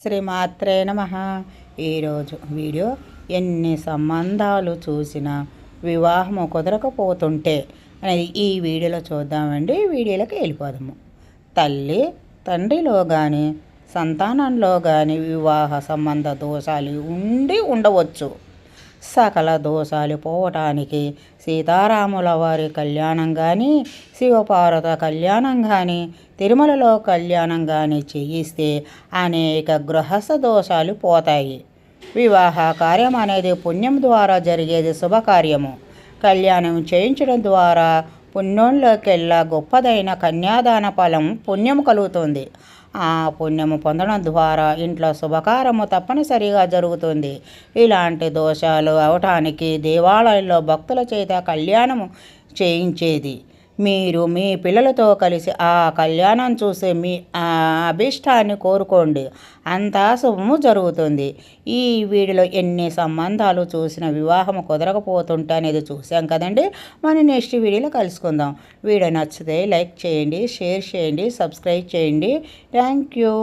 శ్రీమాత్రే నమః. ఈరోజు వీడియో ఎన్ని సంబంధాలు చూసినా వివాహము కుదరకపోతుంటే అనేది ఈ వీడియోలో చూద్దామండి. వీడియోలోకి వెళ్ళిపోదాము. తల్లి తండ్రిలో కానీ సంతానంలో కానీ వివాహ సంబంధ దోషాలు ఉండవచ్చు. సకల దోషాలు పోవటానికి సీతారాముల వారి కళ్యాణం కానీ, శివపార్వత కళ్యాణం కానీ, తిరుమలలో కళ్యాణం కానీ చేయిస్తే అనేక గృహస్థ దోషాలు పోతాయి. వివాహ కార్యం అనేది పుణ్యం ద్వారా జరిగేది శుభకార్యము. కళ్యాణం చేయించడం ద్వారా పుణ్యంలోకెల్లా గొప్పదైన కన్యాదాన ఫలం పుణ్యం కలుగుతుంది. ఆ పుణ్యము పొందడం ద్వారా ఇంట్లో శుభకార్యము తప్పనిసరిగా జరుగుతుంది. ఇలాంటి దోషాలు అవటానికి దేవాలయంలో భక్తుల చేత కళ్యాణము చేయించేది. మీరు మీ పిల్లలతో కలిసి ఆ కళ్యాణం చూసి మీ అభిష్టాన్ని కోరుకోండి, అంతా శుభము జరుగుతుంది. ఈ వీడియోలో ఎన్ని సంబంధాలు చూసిన వివాహం కుదరకపోతుంటే అనేది చూసాం కదండి. మనం నెక్స్ట్ వీడియోలో కలుసుకుందాం. వీడియో నచ్చితే లైక్ చేయండి, షేర్ చేయండి, సబ్స్క్రైబ్ చేయండి. Thank you.